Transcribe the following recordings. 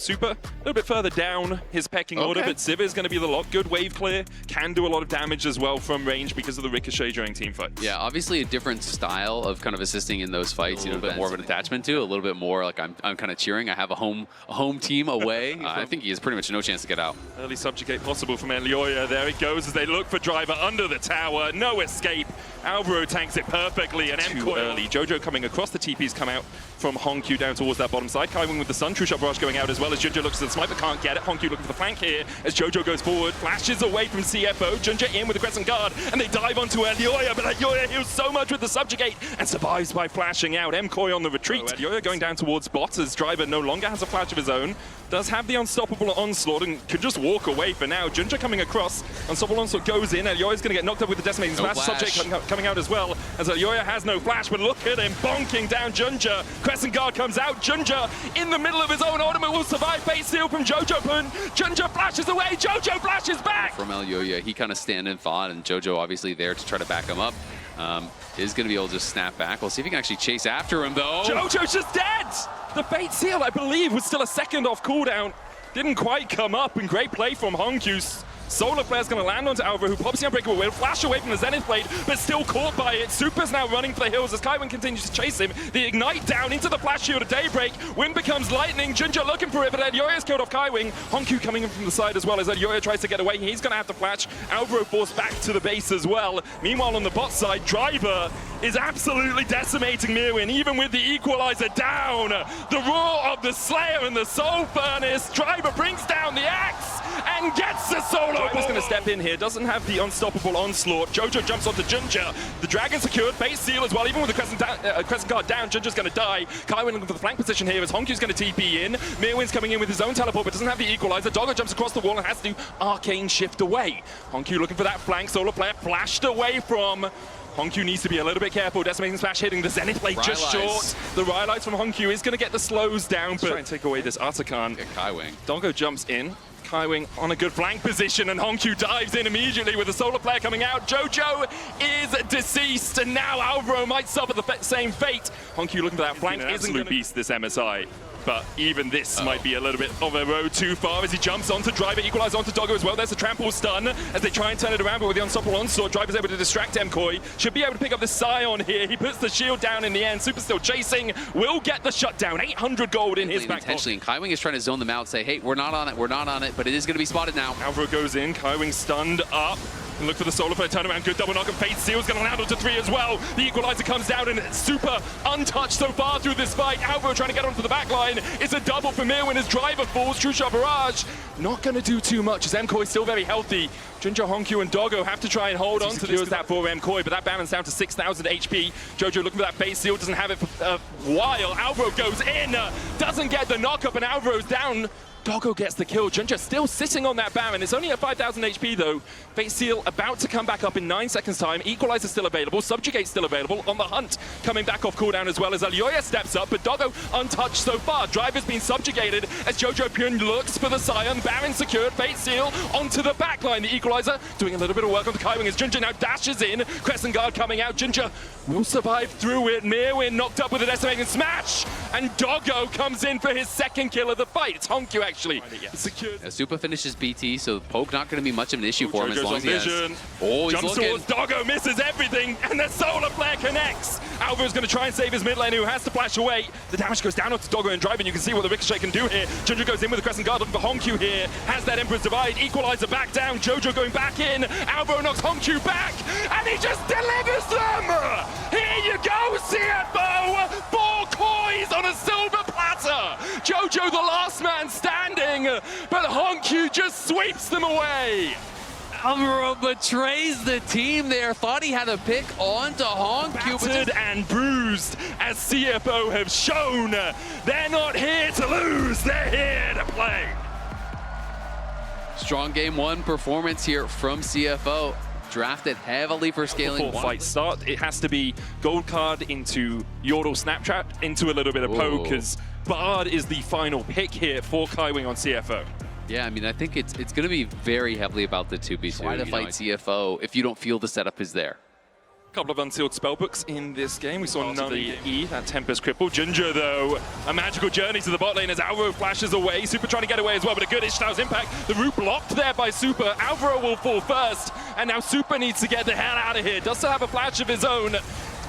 Super a little bit further down his pecking order, but Civ is going to be the lot. Good wave clear, can do a lot of damage as well from range because of the ricochet during team fights. Yeah, obviously a different style of kind of assisting in those fights, you know, a bit more of an attachment to, a little bit more like I'm kind of cheering. I have a home team away. I think he has pretty much no chance to get out. Early subjugate possible from Elioya. There it goes as they look for Driver under the tower. No escape. Alvaro tanks it perfectly, and MKOI early. Jojo coming across the TPs come out from Honku down towards that bottom side. Kaiwing with the Sun True Shot Barrage going out as well as Junja looks at the sniper, can't get it. Honku looking for the flank here as Jojo goes forward, flashes away from CFO. Junja in with the Crescent Guard, and they dive onto Elioya, but Elioya heals so much with the subjugate and survives by flashing out. MKOI on the retreat. Elioya going down towards bot as Driver no longer has a flash of his own. Does have the Unstoppable Onslaught and can just walk away for now. Junja coming across. Unstoppable Onslaught goes in. Elioya's going to get knocked up with the Decimating Smash. Subject coming out as well as Elioya has no flash, but look at him bonking down Junja. Crescent Guard comes out. Junja in the middle of his own ultimate will survive. Bait seal from Jojo Pun. Junja flashes away. Jojo flashes back. From Elioya, he kind of stand and thought, and Jojo obviously there to try to back him up. Is going to be able to just snap back. We'll see if he can actually chase after him, though. Jojo's just dead! The Fate Seal, I believe, was still a second off cooldown. Didn't quite come up, and great play from Honku. Solar Flare's going to land onto Alvaro, who pops the Unbreakable Will, flash away from the Zenith Blade, but still caught by it. Super's now running for the hills as Kaiwing continues to chase him. The Ignite down into the Flash Shield of Daybreak. Wind becomes lightning. Junja looking for it, but Elioya's killed off Kaiwing. Honku coming in from the side as well as Elioya tries to get away. He's going to have to flash. Alvaro forced back to the base as well. Meanwhile, on the bot side, Driver is absolutely decimating Mirwin, even with the Equalizer down. The roar of the Slayer and the Soul Furnace. Driver brings down the axe and gets the solo. Driver's going to step in here, doesn't have the Unstoppable Onslaught. Jojo jumps onto Junja. The Dragon secured, base seal as well, even with the Crescent Guard down, Junja's going to die. Kaiwing looking for the flank position here as Honku's going to TP in. Mirwin's coming in with his own teleport, but doesn't have the Equalizer. Doggo jumps across the wall and has to Arcane Shift away. Honku looking for that flank, Solar Player flashed away from. Honku needs to be a little bit careful. Decimating Smash hitting the Zenith Blade just short. The Rhylights from Honku is going to get the slows down, but try and take away this Atakan. Kaiwing. Doggo jumps in. Kaiwing on a good flank position, and Honku dives in immediately with the Solar Player coming out. Jojo is deceased, and now Alvaro might suffer the same fate. Honku looking for that flank. Isn't going to beast this MSI. But even this might be a little bit of a road too far as he jumps onto Driver, equalizes onto Doggo as well. There's a trample stun as they try and turn it around, but with the Unstoppable Onslaught, Driver's able to distract MKOI. Should be able to pick up the Scion here. He puts the shield down in the end. Super still chasing. Will get the shutdown. 800 gold in his back pocket. And Kaiwing is trying to zone them out, say, hey, we're not on it, but it is going to be spotted now. Alvaro goes in. Kaiwing stunned up. And look for the Solar Flare turnaround. Good double knock, and Fate Seal's going to land onto 3 as well. The Equalizer comes down, and it's Super untouched so far through this fight. Alvaro trying to get onto the back line. It's a double for Mirwin as Driver falls. True Shot Barrage not going to do too much as MKOI is still very healthy. Junja, Honku, and Doggo have to try and hold on to this. That for MKOI, but that balance down to 6,000 HP. Jojo looking for that Fate Seal, doesn't have it for a while. Alvaro goes in, doesn't get the knock up, and Alvaro's down. Doggo gets the kill. Junja still sitting on that Baron. It's only at 5,000 HP though. Fate Seal about to come back up in 9 seconds time. Equalizer still available. Subjugate still available. On the hunt, coming back off cooldown as well as Elioya steps up, but Doggo untouched so far. Driver's been subjugated as Jojo Pyun looks for the Scion. Baron secured. Fate Seal onto the back line. The Equalizer doing a little bit of work on the Kaiwing as Junja now dashes in. Crescent Guard coming out. Junja will survive through it. Mirwin knocked up with a Decimating Smash, and Doggo comes in for his second kill of the fight. It's Honku actually. Super finishes BT, so poke not going to be much of an issue for him as long as he has. Oh, he's jumps towards Doggo, misses everything, and the Solar Flare connects. Alvaro's going to try and save his mid lane, who has to flash away. The damage goes down onto Doggo and Driver, and you can see what the Ricochet can do here. Junja goes in with the Crescent Guard, looking for Honku here. Has that Emperor's Divide, Equalizer back down. Jojo going back in. Alvaro knocks Honku back, and he just delivers them. Here you go, CFO. 4 coins on a silver platter. Jojo the last man standing, but Honku just sweeps them away. Alvaro betrays the team there. Thought he had a pick onto Honku. Battered and bruised, as CFO have shown. They're not here to lose, they're here to play. Strong game 1 performance here from CFO. Drafted heavily for scaling. Before fight start, it has to be gold card into Yordle Snapchat, into a little bit of poke, because Bard is the final pick here for Kaiwing on CFO. Yeah, I mean, I think it's going to be very heavily about the 2v2. Why to fight CFO if you don't feel the setup is there? Couple of unsealed spellbooks in this game. We saw none the E, that Tempest cripple. Ginger, though, a magical journey to the bot lane as Alvaro flashes away. Super trying to get away as well, but a good Ishtar's impact. The root blocked there by Super. Alvaro will fall first, and now Super needs to get the hell out of here. Does still have a flash of his own.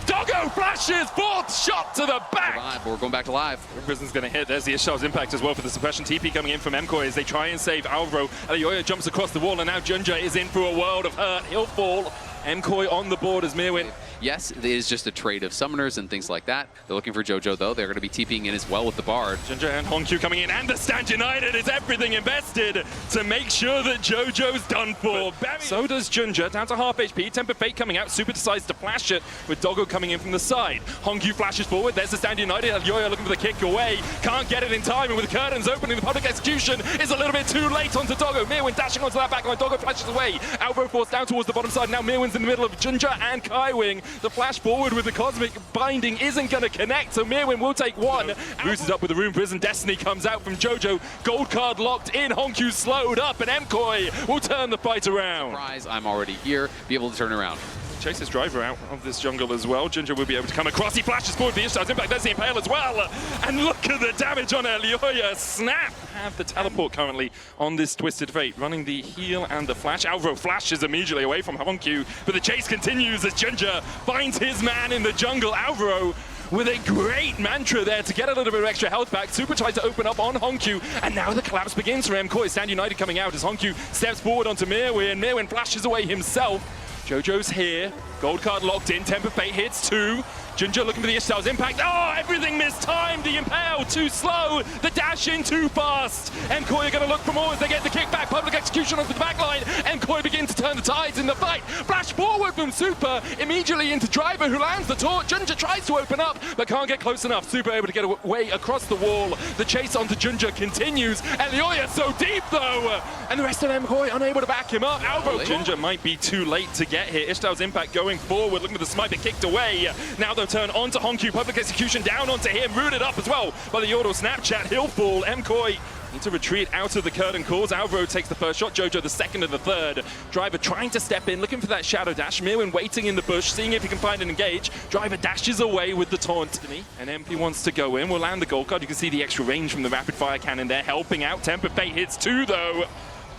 Doggo flashes, fourth shot to the back. We're going back to live. Prison's going to hit. There's the Ishtar's impact as well for the suppression. TP coming in from MKOI as they try and save Alvaro. Elioya jumps across the wall, and now Ginger is in for a world of hurt. He'll fall. MKOI on the board as Mirwin. Yes, it is just a trade of summoners and things like that. They're looking for JoJo, though. They're going to be TPing in as well with the Bard. Ginger and Hongkyu coming in, and the Stand United is everything invested to make sure that JoJo's done for. So does Ginger, down to half HP. Temper Fate coming out. Super decides to flash it with Doggo coming in from the side. Hongkyu flashes forward. There's the Stand United. Elioya looking for the kick away. Can't get it in time, and with curtains opening, the public execution is a little bit too late onto Doggo. Mirwin dashing onto that backline. Doggo flashes away. Alvaro forced down towards the bottom side. Now Mirwin's in the middle of Ginger and Kaiwing. The flash forward with the cosmic binding isn't going to connect, so Mirwin will take one. Boosted up with the Rune Prison. Destiny comes out from JoJo. Gold card locked in. Hongkyu slowed up, and MKOI will turn the fight around. Surprise, I'm already here. Be able to turn around. Chase his driver out of this jungle as well. Ginger will be able to come across. He flashes forward for the Ishtar's impact. There's the Impale as well. And look at the damage on Elioya. Snap! Have the teleport currently on this Twisted Fate. Running the heal and the flash. Alvaro flashes immediately away from Hongkyu. But the chase continues as Ginger finds his man in the jungle. Alvaro with a great mantra there to get a little bit of extra health back. Super tries to open up on Hongkyu, and now the collapse begins for MKOI. Stand United coming out as Hongkyu steps forward onto Mirwin. Mirwin flashes away himself. JoJo's here. Gold card locked in. Temper Fate hits 2. Ginger looking for the Ishtar's impact. Oh, everything mistimed. The Impale too slow. The dash in too fast. MKOI are going to look for more as they get the kickback. Public execution onto the backline. MKOI begin to turn the tides in the fight. Flash forward from Super. Immediately into Driver, who lands the taunt. Ginger tries to open up, but can't get close enough. Super able to get away across the wall. The chase onto Ginger continues. Elioya so deep, though. And the rest of MKOI unable to back him up. Alvaro. Ginger might be too late to get here. Ishtar's impact going forward. Looking for the smite, but kicked away. Now they'll turn onto Hongkyu. Public execution down onto him. Rooted up as well by the Yordle Snapchat. He'll fall. MKOI need to retreat out of the curtain calls. Alvaro takes the first shot. JoJo the second and the third. Driver trying to step in, looking for that shadow dash. Mirwin waiting in the bush, seeing if he can find an engage. Driver dashes away with the taunt. And MP wants to go in. Will land the gold card. You can see the extra range from the rapid fire cannon there, helping out. Temper Fate hits 2 though.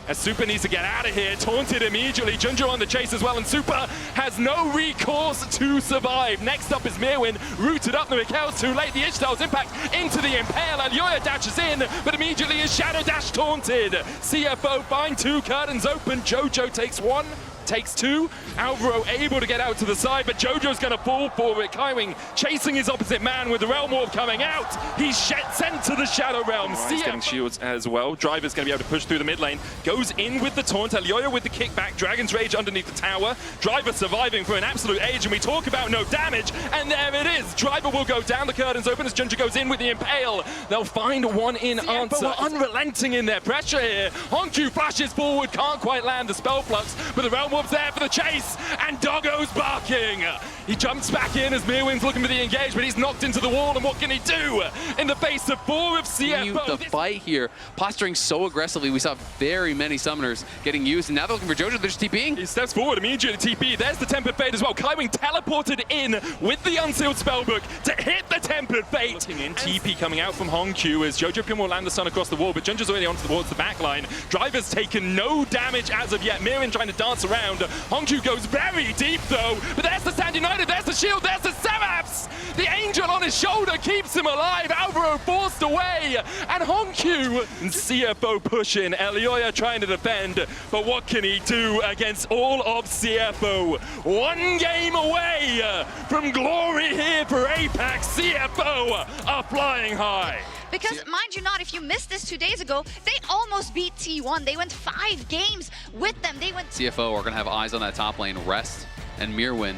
As Super needs to get out of here, taunted immediately. Ginger on the chase as well, and Super has no recourse to survive. Next up is Mirwin, rooted up. The Mikhail's too late. The Ishtar's impact into the Impale. Elioya dashes in, but immediately is Shadow Dash taunted. CFO find 2, curtains open. JoJo takes 1. Takes 2. Alvaro able to get out to the side, but JoJo's going to fall for it. Kaiwing chasing his opposite man with the Realm Orb coming out. He's sent to the Shadow Realm. He's getting shields as well. Driver's going to be able to push through the mid lane. Goes in with the taunt. Elioya with the kickback. Dragon's Rage underneath the tower. Driver surviving for an absolute age, and we talk about no damage, and there it is. Driver will go down. The curtains open as Ginger goes in with the Impale. They'll find one in answer. Unrelenting in their pressure here. Hongkyu flashes forward. Can't quite land the spell flux, but the Realm Orb's there for the chase, and Doggo's barking. He jumps back in as Mirwin's looking for the engage, but he's knocked into the wall, and what can he do in the face of 4 of CFO? The fight here, posturing so aggressively. We saw very many summoners getting used, and now they're looking for JoJo. They're just TPing. He steps forward immediately, TP. There's the Tempered Fate as well. Kaiwing teleported in with the Unsealed Spellbook to hit the Tempered Fate. Looking in, TP coming out from Hongkyu as JoJo Pin will land the Sun across the wall, but Ginger's already onto towards the back line. Driver's taken no damage as of yet. Mirwin trying to dance around. Hongkyu goes very deep though, but there's the Stand United, there's the shield, there's the Seraphs! The angel on his shoulder keeps him alive. Alvaro forced away, and Hongkyu and CFO pushing. Elioya trying to defend, but what can he do against all of CFO? 1 game away from glory here for Apex. CFO are flying high. Because mind you not, if you missed this 2 days ago, they almost beat T1. They went 5 games with them. They went. CFO are going to have eyes on that top lane. Rest and Mirwin.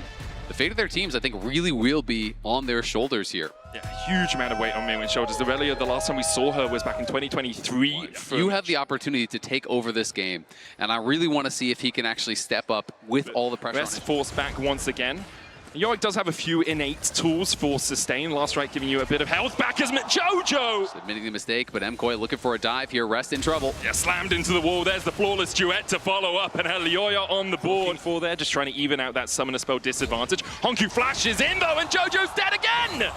The fate of their teams, I think, really will be on their shoulders here. Yeah, huge amount of weight on Mirwin's shoulders. Aurelia, the last time we saw her was back in 2023. You have the opportunity to take over this game, and I really want to see if he can actually step up with all the pressure on him. Rest forced back once again. Yorick does have a few innate tools for sustain. Last right giving you a bit of health back as Jojo! Just admitting the mistake, but MKOI looking for a dive here. Rest in trouble. Yeah, slammed into the wall. There's the flawless duet to follow up, and Elyoya on the board for there, just trying to even out that summoner spell disadvantage. Honku flashes in though, and Jojo's dead again!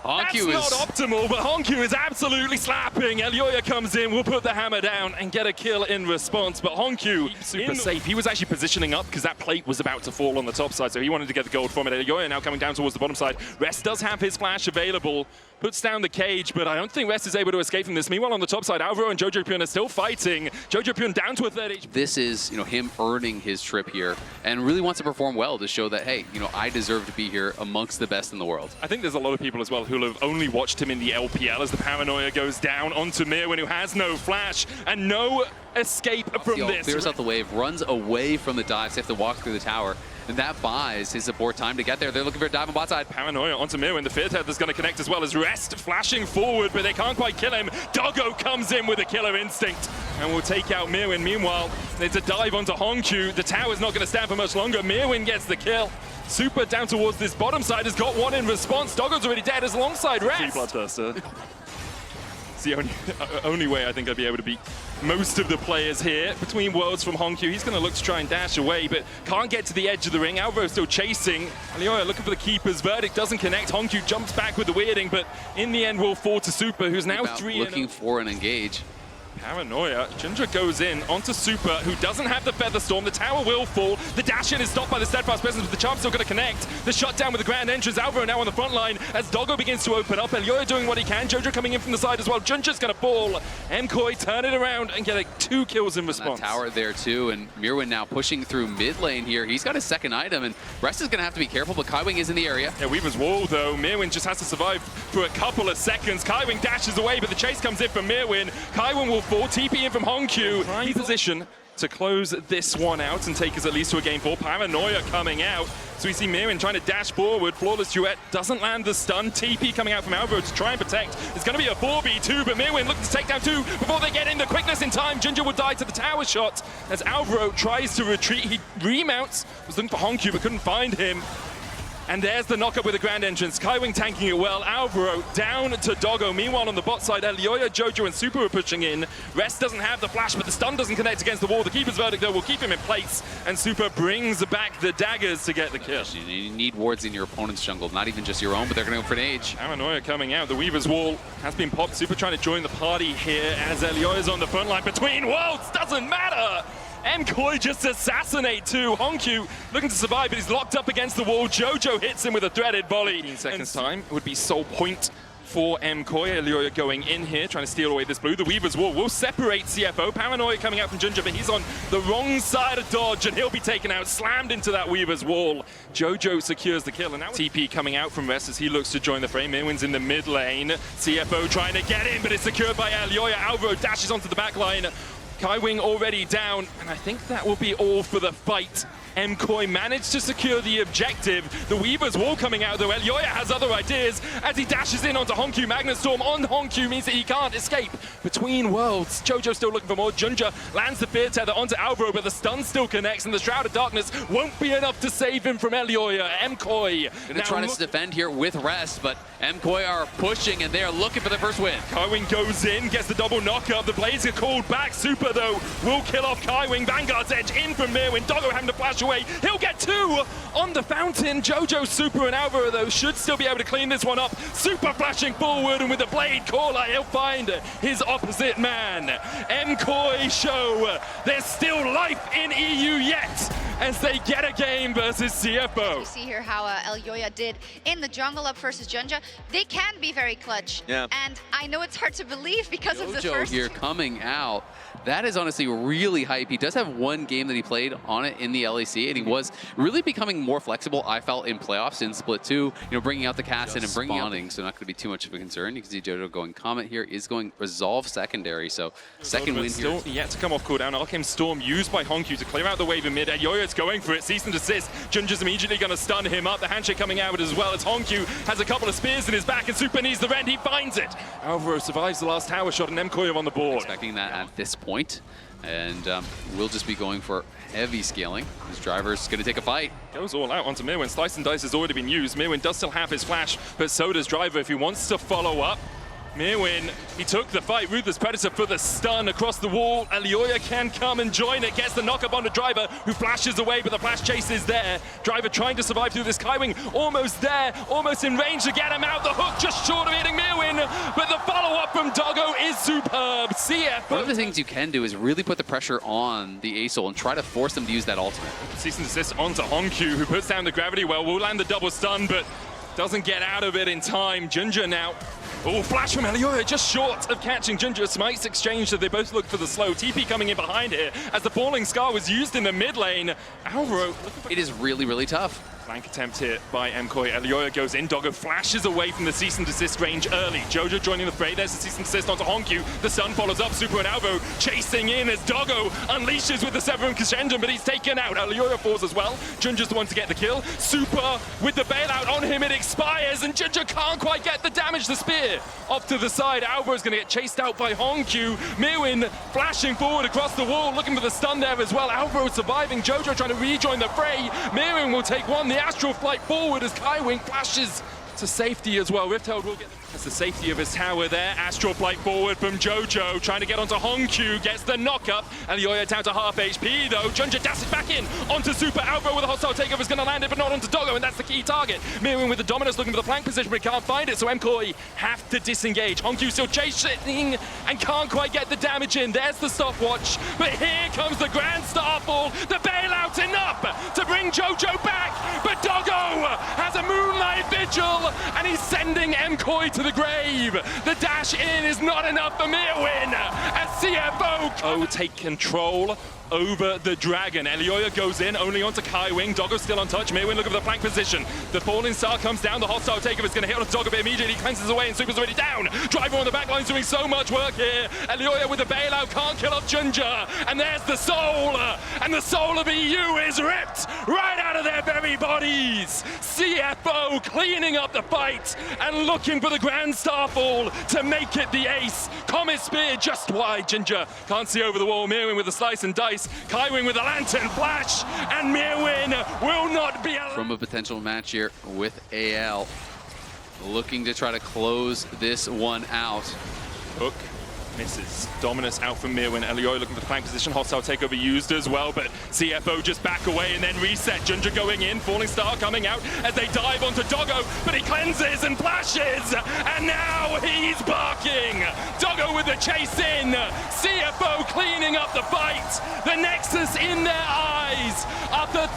That's not optimal, but Honku is absolutely slapping. Elyoya comes in, will put the hammer down and get a kill in response, but Honku super safe. He was actually positioning up because that plate was about to fall on the top side, so he wanted to get the gold from it. Elyoya now coming down towards the bottom side. Rest does have his flash available, puts down the cage, but I don't think Rest is able to escape from this. Meanwhile, on the top side, Alvaro and JoJoPyun are still fighting. JoJoPyun down to a third HP. This is, him earning his trip here and really wants to perform well to show that, hey, I deserve to be here amongst the best in the world. I think there's a lot of people as well who have only watched him in the LPL as the paranoia goes down onto Mirwin, who has no flash and no escape from this. Clears out the wave, runs away from the dives. They have to walk through the tower. And that buys his support time to get there. They're looking for a dive on bot side. Paranoia onto Mirwin. The Fear Tether's going to connect as well as Rest flashing forward, but they can't quite kill him. Doggo comes in with a killer instinct and will take out Mirwin. Meanwhile, it's a dive onto Honku. The tower's not going to stand for much longer. Mirwin gets the kill. Super down towards this bottom side, has got one in response. Doggo's already dead as alongside Rest. Bloodthirster. It's the only way I think I'd be able to beat most of the players here. Between worlds from Honku, he's going to look to try and dash away, but can't get to the edge of the ring. Alvaro still chasing. Elyoya looking for the keeper's verdict, doesn't connect. Honku jumps back with the weirding, but in the end will fall to Super, who's now 3-0. Looking for an engage. Paranoia. Ginger goes in onto Super, who doesn't have the Feather Storm. The tower will fall. The dash in is stopped by the Steadfast Presence, but the Charm's still going to connect. The shutdown with the Grand Entrance. Alvaro now on the front line as Doggo begins to open up. Elyoya doing what he can. Jojo coming in from the side as well. Ginger's going to fall. MKOI turn it around and get 2 kills in response. That tower there too, and Mirwin now pushing through mid lane here. He's got his second item, and Rest is going to have to be careful, but Kaiwing is in the area. Yeah, Weaver's Wall though. Mirwin just has to survive for a couple of seconds. Kaiwing dashes away, but the chase comes in from Mirwin. Kaiwing will fall. TP in from Honku. Prime position to close this one out and take us at least to a game 4. Paranoia coming out. So we see Mirwin trying to dash forward. Flawless duet doesn't land the stun. TP coming out from Alvaro to try and protect. It's going to be a 4v2, but Mirwin looking to take down 2 before they get in. The quickness in time. Ginger will die to the tower shot as Alvaro tries to retreat. He remounts. Was looking for Honku but couldn't find him. And there's the knockup with the Grand Entrance. Kaiwing tanking it well. Alvaro down to Doggo. Meanwhile, on the bot side, Elyoya, Jojo, and Super are pushing in. Rest doesn't have the flash, but the stun doesn't connect against the wall. The keeper's verdict, though, will keep him in place. And Super brings back the daggers to get the kill. You need wards in your opponent's jungle, not even just your own, but they're going to go for an age. Paranoia coming out. The Weaver's Wall has been popped. Super trying to join the party here as Elyoya's on the front line. Between worlds, doesn't matter. MKOI just assassinate too. Honku looking to survive, but he's locked up against the wall. Jojo hits him with a threaded volley. 15 seconds time would be sole point for MKOI. Elyoya going in here, trying to steal away this blue. The Weaver's Wall will separate CFO. Paranoia coming out from Ginger, but he's on the wrong side of dodge, and he'll be taken out, slammed into that Weaver's Wall. Jojo secures the kill, and now TP coming out from Rest as he looks to join the frame. Mirwin's in the mid lane. CFO trying to get in, but it's secured by Elyoya. Alvaro dashes onto the back line. Kaiwing already down, and I think that will be all for the fight. MKOI managed to secure the objective. The Weaver's Wall coming out, though. Elyoya has other ideas as he dashes in onto Honku. Magnet Storm on Honku means that he can't escape between worlds. Jojo still looking for more. Junja lands the Fear Tether onto Alvaro, but the stun still connects, and the Shroud of Darkness won't be enough to save him from Elyoya. MKOI gonna try to defend here with Rest, but MKOI are pushing, and they are looking for the first win. Kaiwing goes in, gets the double knockup. The Blades are called back. Super, though, will kill off Kaiwing. Vanguard's edge in from Mirwin. Doggo having to flash away. He'll get 2 on the fountain. Jojo, Super, and Alvaro, though, should still be able to clean this one up. Super flashing forward, and with the blade caller, he'll find his opposite man. MKOI show there's still life in EU yet as they get a game versus CFO. You see here how Elyoya did in the jungle up versus Junja. They can be very clutch. Yeah. And I know it's hard to believe because of the first here coming out. That is honestly really hype. He does have one game that he played on it in the LEC, and he was really becoming more flexible, I felt, in playoffs in Split 2, bringing out the cast in and bringing out, so not going to be too much of a concern. You can see Jojo going Comet here, is going Resolve secondary, so second win still here. Yet to come off cooldown. Arcane Storm used by Honku to clear out the wave in mid. Elyoya's going for it, cease and desist. Junja's immediately going to stun him up. The handshake coming out as well as Honku has a couple of spears in his back, and Super needs the rend. He finds it. Alvaro survives the last tower shot, and MKOI on the board. Expecting that at this point. And we'll just be going for heavy scaling. His driver's going to take a fight. Goes all out onto Mirwin. Slice and Dice has already been used. Mirwin does still have his flash, but so does Driver if he wants to follow up. Mirwin, he took the fight. Ruthless Predator for the stun across the wall. Elioya can come and join it. Gets the knock-up on the Driver, who flashes away, but the flash chase is there. Driver trying to survive through this Kaiwing. Almost there, almost in range to get him out. The hook just short of hitting Mirwin, but the follow-up from Doggo is superb. CFO. One of the things you can do is really put the pressure on the Acel and try to force them to use that ultimate. Cease and desist onto Honkyu, who puts down the gravity well. Will land the double stun, but doesn't get out of it in time. Ginger now. Oh, flash from Elioya, just short of catching Ginger. Smites exchanged as they both look for the slow. TP coming in behind here as the Falling Scar was used in the mid lane. Alvaro. It is really, really tough. Flank attempt here by MKOI. Elioya goes in. Doggo flashes away from the cease and desist range early. Jojo joining the fray. There's the cease and desist onto Honkyu. The Sun follows up. Super and Alvo chasing in as Doggo unleashes with the Severum Crescendo, but he's taken out. Elioya falls as well. Ginger's the one to get the kill. Super with the bailout on him. It expires, and Ginger can't quite get the damage. The spear off to the side. Alvo's going to get chased out by Honkyu. Mirwin flashing forward across the wall, looking for the stun there as well. Alvo surviving. Jojo trying to rejoin the fray. Mirwin will take one. The Astral flight forward as Kaiwing flashes to safety as well. Riftheld will get the safety of his tower there. Astral flight forward from Jojo, trying to get onto Honkyu, gets the knock-up. Elioya down to half HP though. Ginger dashes back in onto Super. Alvo with a hostile takeover is going to land it, but not onto Doggo, and that's the key target. Mirwin with the Dominus looking for the flank position, but he can't find it, so MKOI have to disengage. Honkyu still chasing and can't quite get the damage in. There's the stopwatch, but here comes the Grand Starfall. The bailout enough to bring Jojo back, but Doggo has a Moonlight Vigil, and he's sending MKOI to the grave. The dash in is not enough for Mirwin as CFO take control over the Dragon. Elioya goes in, only onto Kaiwing. Doggo still untouched. Mirwin looking for the flank position. The Falling Star comes down. The hostile takeover is going to hit on Doggo, but immediately cleanses away and Super's already down. Driver on the back line's doing so much work here. Elioya with the bailout can't kill off Ginger. And there's the soul. And the soul of EU is ripped right out of their very bodies. CFO cleaning up the fight and looking for the Grand Starfall to make it the ace. Comet Spear just wide. Ginger can't see over the wall. Mirwin with the slice and dice. Kaiwing with a lantern flash, and Mirwin will not be allowed. From a potential match here with AL, looking to try to close this one out. Hook misses. Dominus out from Mirwin. Elioya looking for the flank position. Hostile takeover used as well, but CFO just back away and then reset. Ginger going in. Falling Star coming out as they dive onto Doggo, but he cleanses and flashes, and now he's barking. Doggo with the chase in. CFO cleaning up the fight. The Nexus in their eyes. After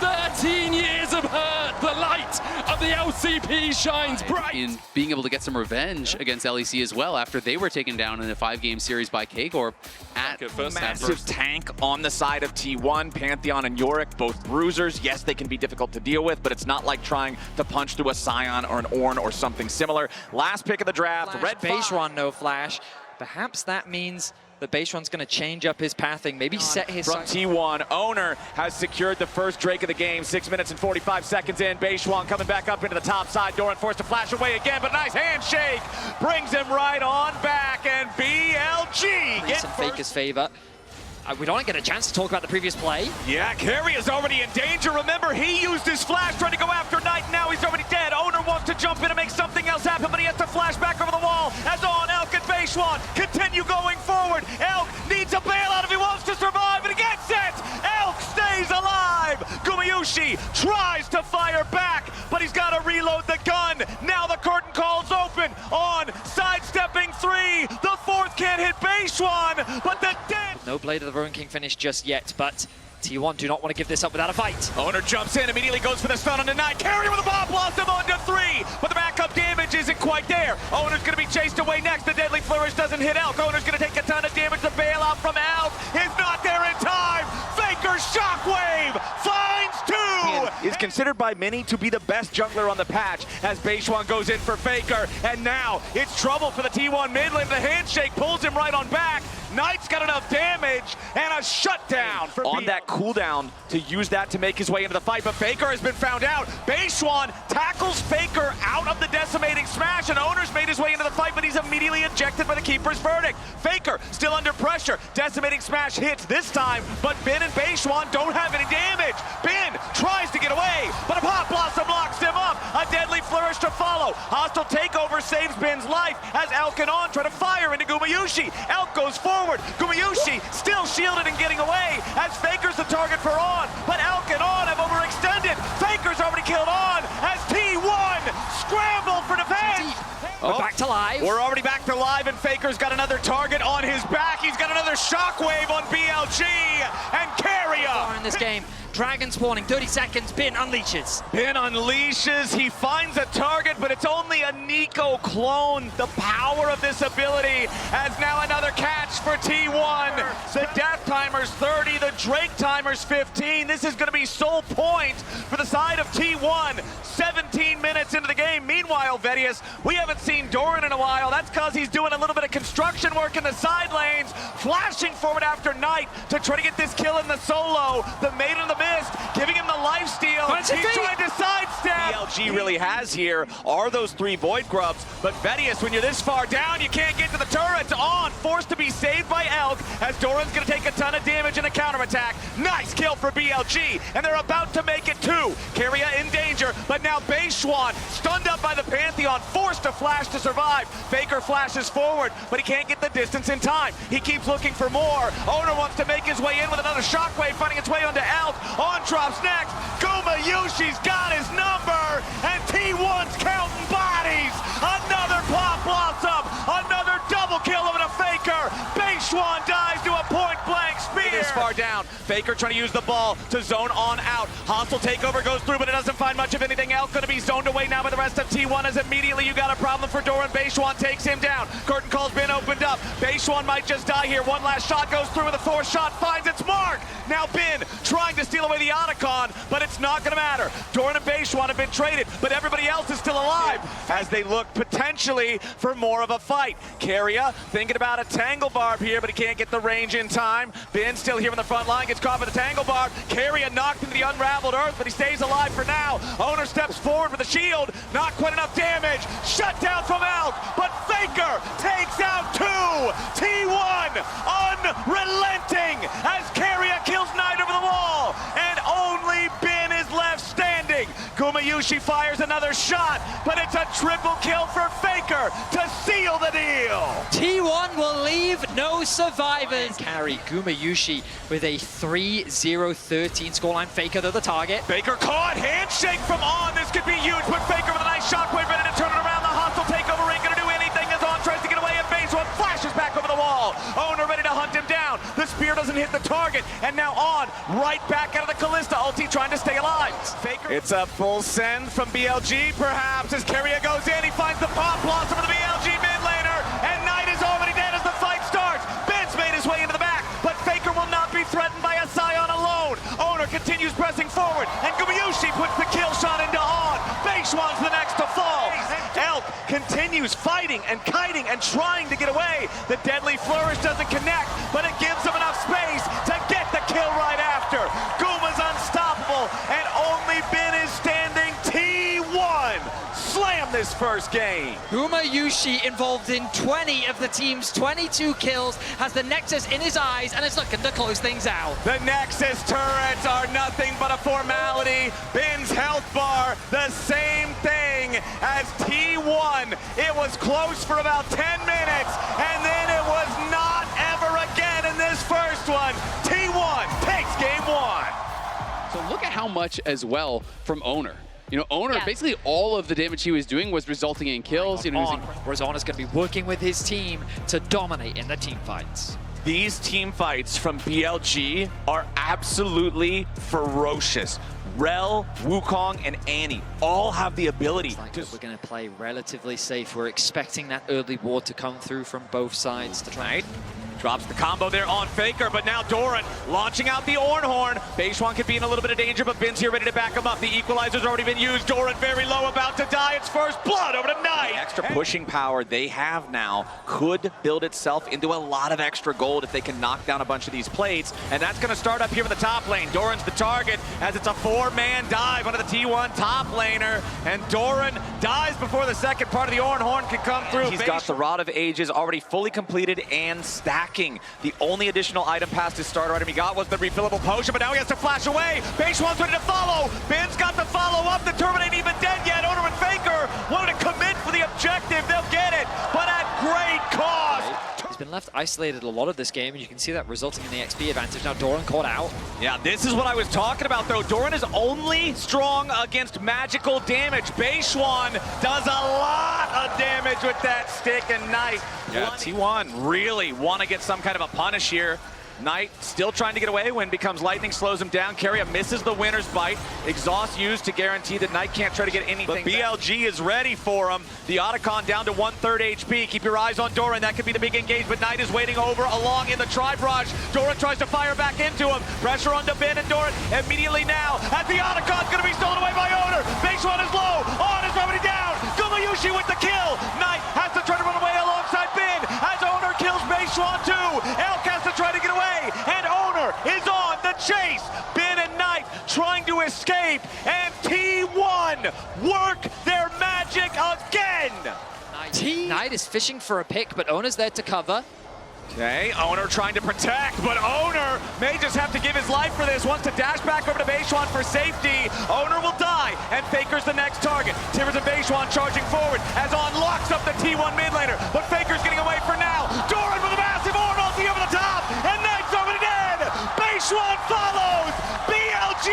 13 years of hurt, the light of the LCP shines bright. In being able to get some revenge against LEC as well after they were taken down in a 5-game series by Kagor at massive tank on the side of T1. Pantheon and Yorick, both bruisers. Yes, they can be difficult to deal with, but it's not like trying to punch through a Scion or an Ornn or something similar. Last pick of the draft, Flash, Red Beishuan, no flash. Perhaps that means that Beishuan's going to change up his pathing, maybe set his... From T1, Owner has secured the first Drake of the game. 6 minutes and 45 seconds in. Beishuan coming back up into the top side. Doran forced to flash away again, but nice handshake. Brings him right on back, and BLG gets in Faker's favor. We don't get a chance to talk about the previous play. Yeah, Carry is already in danger. Remember, he used his flash trying to go after Knight, and now he's already dead. Owner wants to jump in and make something else happen, but he has to flash back over the wall as on Elk and Beishuan continue going forward. Elk needs a bailout if he wants to survive, and he gets it! Elk stays alive! Gumayushi tries to fire back, but he's got to reload the gun. Now the curtain call's open on sidestepping 3. The 4th can't hit Beishuan, but the dead... No Blade of the Ruin King finish just yet, but T1 do not want to give this up without a fight. Owner jumps in, immediately goes for the stun on the Knight. Carry with a Bomb Blossom onto 3, but the backup damage isn't quite there. Owner's going to be chased away next. The Deadly Flourish doesn't hit Elk. Owner's going to take a ton of damage. The bailout from Elk is not there in time. Faker's Shockwave finds 2. Is considered by many to be the best jungler on the patch as Beishuan goes in for Faker, and now it's trouble for the T1 mid lane. The handshake pulls him right on back. Knight's got enough damage and a shutdown for on that cooldown to use that to make his way into the fight, but Faker has been found out. Beishuan tackles Faker out of the decimating smash, and Owner's made his way into the fight, but he's immediately ejected by the Keeper's verdict. Faker still under pressure. pressure. Decimating smash hits this time, but Ben and Beishuan don't have any damage. Ben tries to get away, but a Pop Blossom locks him up. A deadly flourish to follow. Hostile takeover saves Ben's life as Elk and On try to fire into Gumayusi. Elk goes forward. Gumayusi still shielded and getting away as Faker's the target for On, but Elk and On have overextended. Faker's already killed On as T1 scramble for defense. We're back to live. We're already back to live, and Faker's got another target on his back. He's got another shockwave on BLG, and Carrier. In this game, Dragon spawning, 30 seconds, Bin unleashes. Bin unleashes, he finds a target, but it's only a Nico clone. The power of this ability as now another catch for T1. The death timer's 30, the Drake timer's 15. This is gonna be sole point for the side of T1. 17 minutes into the game. Meanwhile, Vedius, we haven't seen Doran in a while. That's because he's doing a little bit of construction work in the side lanes, flashing forward after Knight to try to get this kill in the solo. The Maiden of the Mist giving him the lifesteal. He's trying to sidestep. BLG really has here are those 3 Void Grubs, but Vedius, when you're this far down, you can't get to the turrets. On, forced to be saved by Elk as Doran's gonna take a ton of damage in a counterattack. Nice kill for BLG, and they're about to make it 2. Carrier in danger, but now Beishuan stunned up by the Pantheon, forced to flash to survive. Faker flashes forward, but he can't get the distance in time. He keeps looking for more. Owner wants to make his way in with another shockwave, finding its way onto Elk. On drops next. Gumayushi's got his number, and T1's counting bodies. Another Pop Blossom, another double kill of a Faker. Beishuan dies to a point-blank spear. This far down. Faker trying to use the ball to zone On out. Hostile takeover goes through, but it doesn't find much of anything else. Going to be zoned away now by the rest of T1 as immediately you got a problem for Doran. Beishuan takes him down. Curtain call's been opened up. Beishuan might just die here. One last shot goes through with a 4th shot, finds its mark. Now Bin trying to steal away the Otacon, but it's not going to matter. Doran and Beishuan have been traded, but everybody else is still alive as they look potentially for more of a fight. Carrier thinking about a Tangle Barb here, but he can't get the range in time. Bin still here on the front line, gets caught by the Tangle Barb. Carrier knocked into the unraveled earth, but he stays alive for now. Owner steps forward with a shield, not quite enough damage. Shut down from Elk, but Faker takes out 2. T1 unrelenting as Carrier kills Knight over the wall, and only Bin is left standing. Gumayusi fires another shot, but it's a triple kill for Faker to seal the deal. T1 will leave no survivors. Carry Gumayusi with a 3-0-13 scoreline. Faker to the target. Faker caught, handshake from On. This could be huge, but Faker with a nice shockwave ready to turn it around. The hostile takeover ain't gonna do anything as On tries to get away, and Beishuan flashes back over the wall. Owner ready to hunt him down. The spear doesn't hit the target, and now On right back out of the Callista ulti trying to stay alive. Faker. It's a full send from BLG perhaps as Carrier goes in. He finds the Pop Blossom of the BLG mid laner, and Knight is already dead as the fight starts. Ben's made his way into the back, but Faker will not be threatened by a Scion alone. Owner continues pressing forward, and Gumayusi puts the kill shot into On. Beishuan's the next to fall. Elk continues fighting and kiting and trying to get away. The deadly flourish doesn't connect, but it gives him enough space to get the kill right after. Guma's unstoppable, and only Ben is standing. T1 slam this first game. Gumayusi involved in 20 of the team's 22 kills, has the Nexus in his eyes, and is looking to close things out. The Nexus turrets are nothing but a formality. Ben's health bar, the same thing as T1. It was close for about 10 minutes, and then it was not ever again in this first one. T1 takes game 1. So look at how much as well from Owner. You know, Owner, basically all of the damage he was doing was resulting in kills. You know, whereas Owner's going to be working with his team to dominate in the team fights. These team fights from BLG are absolutely ferocious. Rel, Wukong, and Annie all have the ability. We're going to play relatively safe. We're expecting that early ward to come through from both sides to try. Drops the combo there on Faker, but now Doran launching out the Ornhorn. Beishuan could be in a little bit of danger, but Ben's here ready to back him up. The equalizer's already been used. Doran very low, about to die. It's first blood over to Knight. The extra pushing power they have now could build itself into a lot of extra gold if they can knock down a bunch of these plates. And that's going to start up here in the top lane. Doran's the target as it's a 4-man dive onto the T1 top laner. And Doran dies before the second part of the Ornhorn can come through. He's got the Rod of Ages already fully completed and stacked attacking. The only additional item past his starter item he got was the refillable potion, but now he has to flash away. Beishwan's ready to follow. Ben's got the follow-up. The turret ain't even dead yet. Oner and Faker wanted to commit for the objective. They'll get it, but at great cost. He's been left isolated a lot of this game, and you can see that resulting in the XP advantage. Now Doran caught out. Yeah, this is what I was talking about, though. Doran is only strong against magical damage. Beishwan does a lot of damage with that stick and knife. Yeah, T1 really want to get some kind of a punish here. Knight still trying to get away when becomes lightning slows him down. Keria misses the winner's bite. Exhaust used to guarantee that Knight can't try to get anything. But BLG is ready for him. The Otacon down to 1/3 HP. Keep your eyes on Doran. That could be the big engagement. Knight is waiting over along in the tri-brush. Doran tries to fire back into him. Pressure on Ben and Doran immediately now. As the Otacon's going to be stolen away by Oner. Beishwan is low. On is already down. Gumayushi with the kill. Knight has to try to run away alongside Ben. As Oner kills Beishwan too. Elk has to try to get away. And Oner is on the chase. Ben and Knight trying to escape. And T1 work their magic again. Knight is fishing for a pick, but Oner's there to cover. Okay, Oner trying to protect, but Oner may just have to give his life for this. Wants to dash back over to Beishwan for safety. Oner will die, and Faker's the next target. Tivers and Beishwan charging forward as On locks up the T1 mid laner, but Faker's getting away for now. Doran with a massive Orn ulti over the top, and Knight's already dead. Beishwan follows. BLG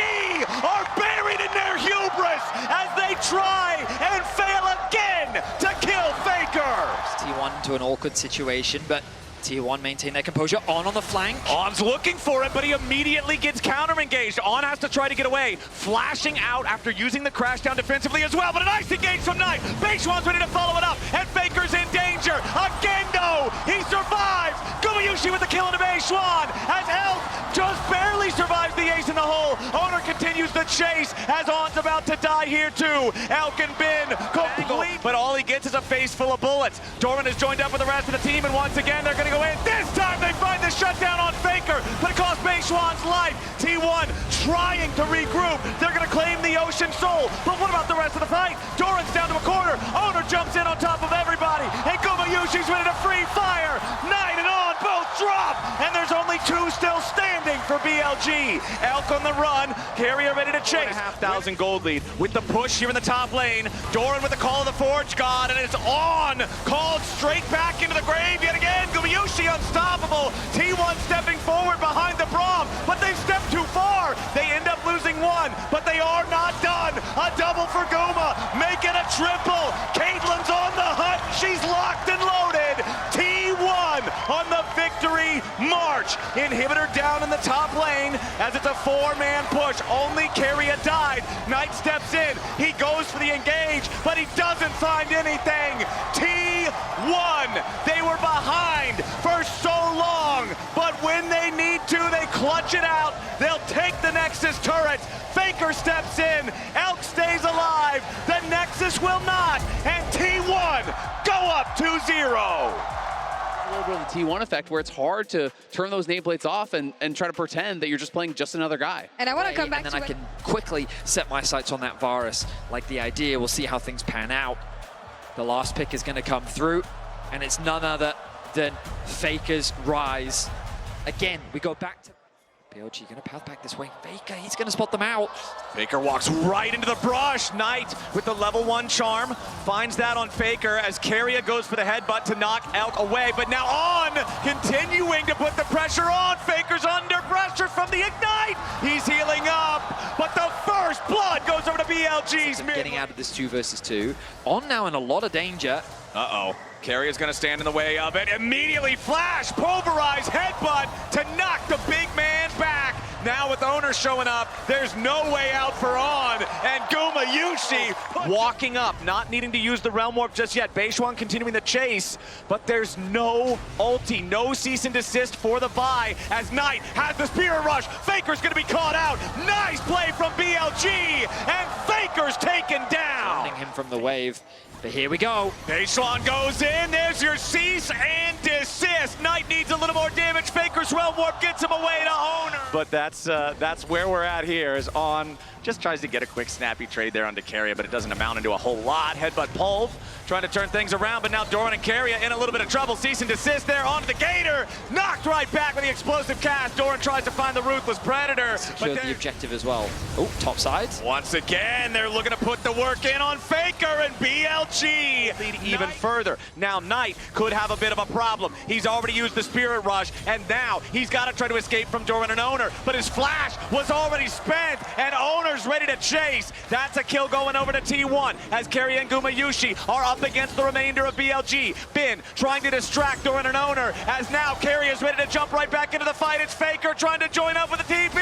are buried in their hubris as they try and fail again to kill Faker. T1 to an awkward situation, but T1 maintain their composure. On the flank. On's looking for it, but he immediately gets counter-engaged. On has to try to get away, flashing out after using the crash down defensively as well, but a nice engage from Knight. Beishwan's ready to follow it up, and Faker's in danger. Again, though, he survives. Gumayushi with the kill into Beishwan, as Elk just barely survives the ace in the hole. Oner continues the chase, as On's about to die here too. Elk and Ben complete, but all he gets is a face full of bullets. Doran is joined up with the rest of the team, and once again, they're going to go in. This time they find the shutdown on Faker, but it costs Beishwan's life. T1 trying to regroup. They're going to claim the Ocean Soul, but what about the rest of the fight? Doran's down to a corner. Oner jumps in on top of everybody, and Gumayushi's ready to free fire. Knight and On both drop, and there's only two still standing for BLG. Elk on the run. Keria ready to chase. 1,500 gold lead with the push here in the top lane. Doran with the call of the Forge God, and it's On called straight back into the grave yet again. Gumayushi unstoppable. T1 stepping forward behind the Braum, but they've stepped too far. They end up losing one, but they are not done. A double for Guma. Make it a triple. Caitlyn's on the hunt. She's locked and loaded. T1 on the victory march. Inhibitor down in the top lane as it's a four-man push. Only Keria died. Knight steps in. He goes for the engage, but he doesn't find anything. T1, they were behind for so long, but when they need to, they clutch it out. They'll take the Nexus turret. Faker steps in. Elk stays alive. The Nexus will not, and T1 go up 2-0. A little bit of the T1 effect where it's hard to turn those nameplates off and try to pretend that you're just playing just another guy. And I want to come back and to then I can quickly set my sights on that Varus. Like the idea, we'll see how things pan out. The last pick is going to come through, and it's none other than Faker's Rise. Again, we go back to BLG going to path back this way. Faker, he's going to spot them out. Faker walks right into the brush. Knight with the level 1 charm finds that on Faker as Keria goes for the headbutt to knock Elk away. But now On continuing to put the pressure on. Faker's under pressure from the Ignite. He's healing up, but the first blood goes over to BLG's mid. Getting out of this 2 versus 2. On now in a lot of danger. Uh-oh. Keria's gonna stand in the way of it. Immediately flash, pulverize, headbutt to knock the big man back. Now with Oner showing up, there's no way out for On. And Gumayushi walking up, not needing to use the Realm Warp just yet. Beishwan continuing the chase, but there's no ulti, no cease and desist for the buy as Knight has the Spirit Rush. Faker's gonna be caught out. Nice play from BLG, and Faker's taken down. Running him from the wave. But here we go. Baseline goes in. There's your cease and desist. Knight needs a little more damage. Faker's Realm Warp gets him away to Owner. But that's where we're at here, is On just tries to get a quick snappy trade there onto Keria, but it doesn't amount into a whole lot. Headbutt Pulve trying to turn things around, but now Doran and Keria in a little bit of trouble. Cease and desist there onto the Gator. Knocked right back with the explosive cast. Doran tries to find the Ruthless Predator. Secured the objective as well. Oh, top side. Once again, they're looking to put the work in on Faker, and BLG lead even further. Now Knight could have a bit of a problem. He's already used the Spirit Rush, and now he's got to try to escape from Doran and Owner, but his flash was already spent, and Owner's ready to chase. That's a kill going over to T1, as Keria and Gumayushi are up against the remainder of BLG. Bin trying to distract Doran and Owner, as now Keria's ready to jump right back into the fight. It's Faker trying to join up with the TP.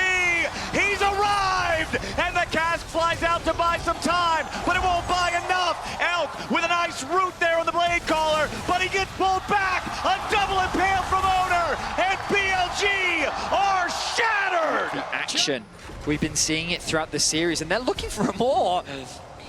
He's arrived, and the cask flies out to buy some time, but it won't buy enough. Elk with a nice root there on the Blade Caller, but he gets pulled back. A double impale from Owner, and BLG are shattered. Action. We've been seeing it throughout the series, and they're looking for more.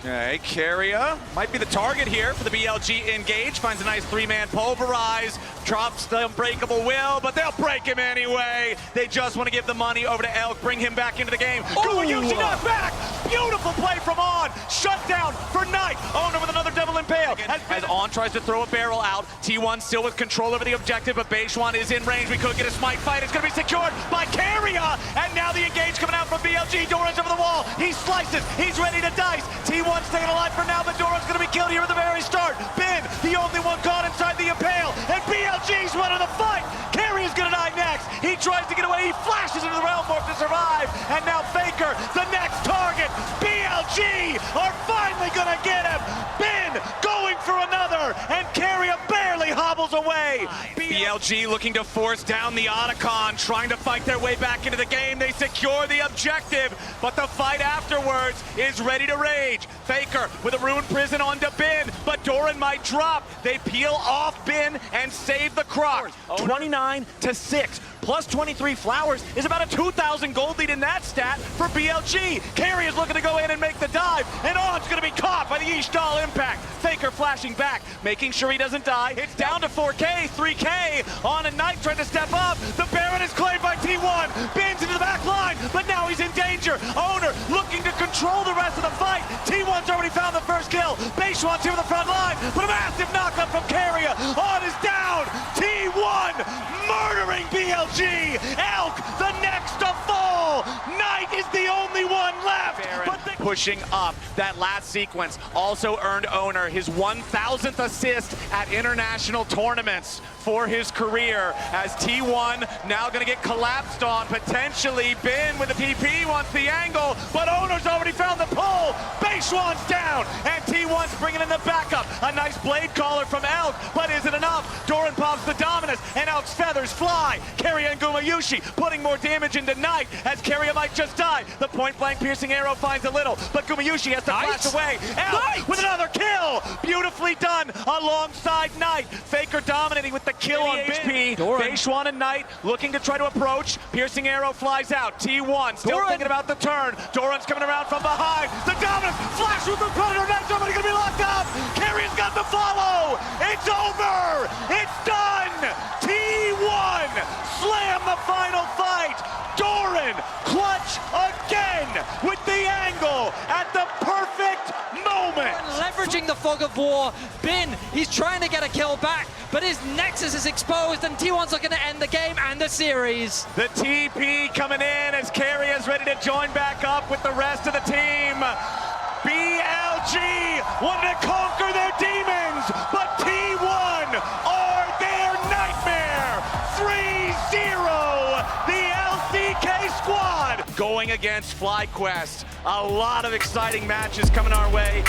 Okay, Keria might be the target here for the BLG engage. Finds a nice three-man pulverize, drops the unbreakable will, but they'll break him anyway. They just want to give the money over to Elk, bring him back into the game. Gumayushi not back! Beautiful play from On. Shut down for Knight. Owner with another double impale. As On tries to throw a barrel out, T1 still with control over the objective, but Beishwan is in range. We could get a smite fight. It's going to be secured by Keria, and now the engage coming out from BLG. Doran's over the wall. He slices. He's ready to dice. T1 staying alive for now, but Doran's going to be killed here at the very start. Bin, the only one caught inside the impale, and BLG's winning the fight. Keria's going to die next. He tries to get away. He flashes into the Realm Warp to survive, and now Faker, the next target. BLG are finally going to get him. Bin going for another, and Keria barely hobbles away. BLG looking to force down the Otacon, trying to fight their way back into the game. They secure the objective, but the fight afterwards is ready to rage. Faker with a Ruined Prison onto Bin, but Doran might drop. They peel off Bin and save the Croc. 29-6. Plus 23 flowers is about a 2,000 gold lead in that stat for BLG. Keria is looking to go in and make the dive, and On's going to be caught by the Ishtal impact. Faker flashing back, making sure he doesn't die. It's down to 4K, 3K. On and Knight trying to step up. The Baron is claimed by T1. Bins into the back line, but now he's in danger. Owner looking to control the rest of the fight. T1's already found the first kill. Beishwan's here with the front line, but a massive knockup from Keria. On is down. T1 murdering BLG. Elk, the next to fall. Knight is the only one left. But pushing up. That last sequence also earned Owner his 1,000th assist at international tournaments for his career, as T1 now going to get collapsed on. Potentially Bin with the TP wants the angle, but Owner's already found the pull. Beishwan's down, and T1's bringing in the backup. A nice Blade Caller from Elk, but is it enough? Doran pops the Dominus, and Elk's feathers fly. Keria and Gumayushi putting more damage into Knight, as Keria might just die. The point-blank piercing arrow finds a little, but Gumayushi has to flash away. Elk with another kill! Beautifully done alongside Knight. Faker dominating with the kill on HP. Beishwan and Knight looking to try to approach. Piercing arrow flies out. T1 still thinking about the turn. Doran's coming around from behind. The Dominus flash with the Predator. Now somebody gonna be locked up. Keria's got the follow. It's over. It's done. T1 slam the final fight. Doran clutch again with the angle at the perfect moment. Leveraging the fog of war. Bin, he's trying to get a kill back, but his Nexus is exposed, and T1's looking to end the game and the series. The TP coming in as Keria's ready to join back up with the rest of the team. BLG wanted to conquer their demons, but T1 are their nightmare. 3-0, the LCK squad going against FlyQuest. A lot of exciting matches coming our way.